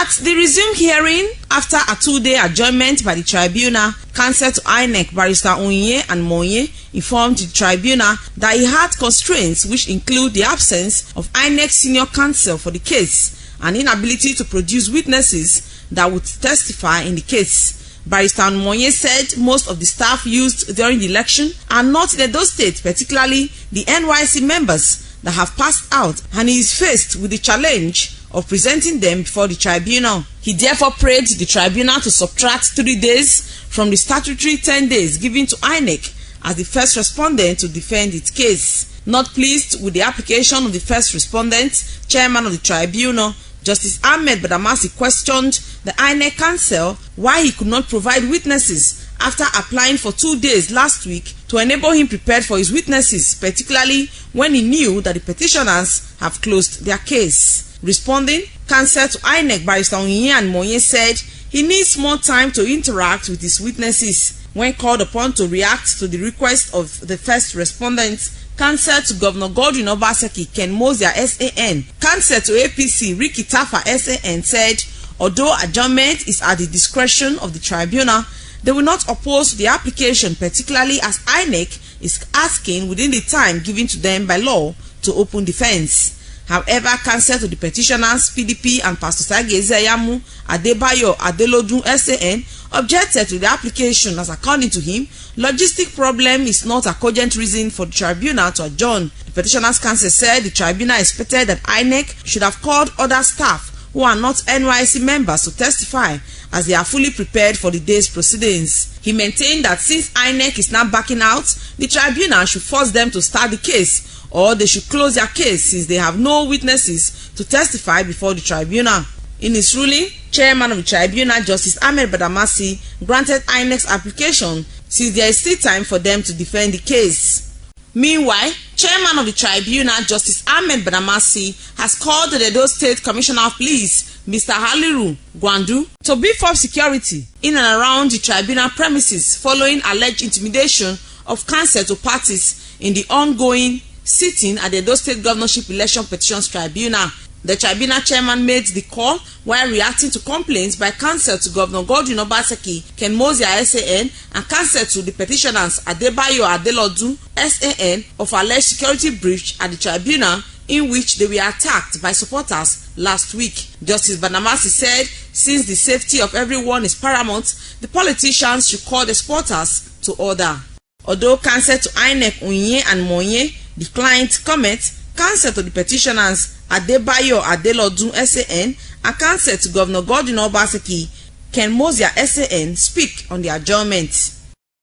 At the resumed hearing, after a 2-day adjournment by the tribunal, counsel to INEC Barrister Onye and Moye informed the tribunal that he had constraints which include the absence of INEC senior counsel for the case and inability to produce witnesses that would testify in the case. Barrister Moye said most of the staff used during the election are not in Edo State, particularly the NYC members that have passed out, and he is faced with the challenge of presenting them before the tribunal. He therefore prayed the tribunal to subtract 3 days from the statutory 10 days given to INEC as the first respondent to defend its case. Not pleased with the application of the first respondent, chairman of the tribunal, Justice Ahmed Badamasi, questioned the INEC counsel why he could not provide witnesses after applying for 2 days last week to enable him prepared for his witnesses, particularly when he knew that the petitioners have closed their case. Responding, counsel to INEC Barrister Onye and Moye said he needs more time to interact with his witnesses. When called upon to react to the request of the first respondent, counsel to Governor Godwin Obaseki Ken Mosiah SAN, counsel to APC Ricky Tafa SAN said although adjournment is at the discretion of the tribunal, they will not oppose the application, particularly as INEC is asking within the time given to them by law to open defense. However, counsel to the petitioners, PDP and Pastor Osagie Ize-Iyamu, Adebayo Adelodun SAN, objected to the application as, according to him, logistic problem is not a cogent reason for the tribunal to adjourn. The petitioners' counsel said the tribunal expected that INEC should have called other staff who are not NYC members to testify, as they are fully prepared for the day's proceedings. He maintained that since INEC is now backing out, the tribunal should force them to start the case, or they should close their case since they have no witnesses to testify before the tribunal. In his ruling, chairman of the tribunal, Justice Ahmed Badamasi, granted INEC's application since there is still time for them to defend the case. Meanwhile, chairman of the tribunal, Justice Ahmed Badamasi, has called the Edo State Commissioner of Police, Mr. Haliru Gwandu, to beef up security in and around the tribunal premises following alleged intimidation of counsel to parties in the ongoing sitting at the Edo State Governorship Election Petitions Tribunal. The tribunal chairman made the call while reacting to complaints by counsel to Governor Godwin Obaseki Ken Mosiah SAN and counsel to the petitioners Adebayo Adelodun SAN of alleged security breach at the tribunal in which they were attacked by supporters last week. Justice Badamasi said since the safety of everyone is paramount, the politicians should call the supporters to order. Although counsel to INEC Onye and Moye declined comment, counsel to the petitioners Adebayo Adelodun SAN and counsel to Governor Godwin Obaseki Ken Mosiah SAN speak on the adjournment.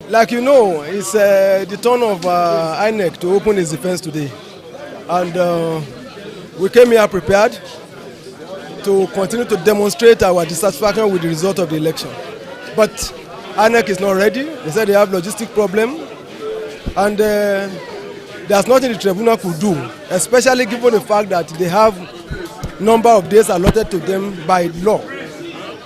Like you know, it's the turn of INEC to open its defense today, and we came here prepared to continue to demonstrate our dissatisfaction with the result of the election. But INEC is not ready. They said they have logistic problem, and there's nothing the tribunal could do, especially given the fact that they have number of days allotted to them by law.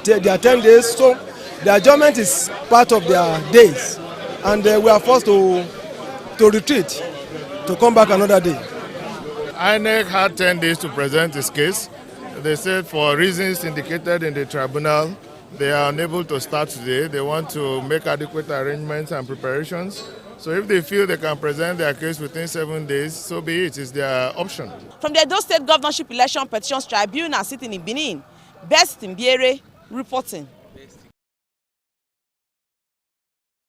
They are 10 days, so the adjournment is part of their days, and we are forced to retreat, to come back another day. INEC had 10 days to present its case. They said for reasons indicated in the tribunal, they are unable to start today. They want to make adequate arrangements and preparations. So if they feel they can present their case within 7 days, so be it. It's their option. From the Edo State Governorship Election Petitions Tribunal sitting in Benin, Best Mbiere reporting.